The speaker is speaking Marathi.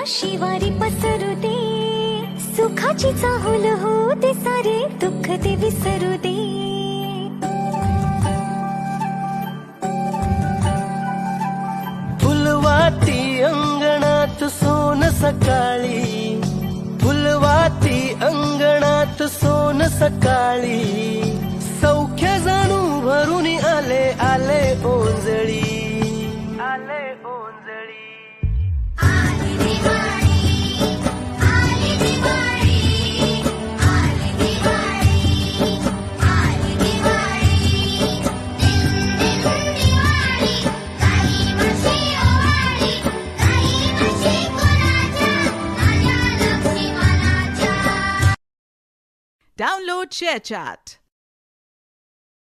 शिवारी पसरू दे, सुखाची चाहुल हो दे, सारे दुःख ते विसरू दे. फुलवाती अंगणात सोन सकाळी, फुलवाती अंगणात सोन सकाळी, सौख्य जाणू भरून आले आले ओंजळी, आले ओंजळी. आली दिवाळी, आली दिवाळी, आली दिवाळी, आली दिवाळी. दिन दिन दिवाळी, काही वर्षी ओवाळी, काही वर्षी कोणाच्या, माझ्या लक्ष्मी मनाच्या. Download ShareChat.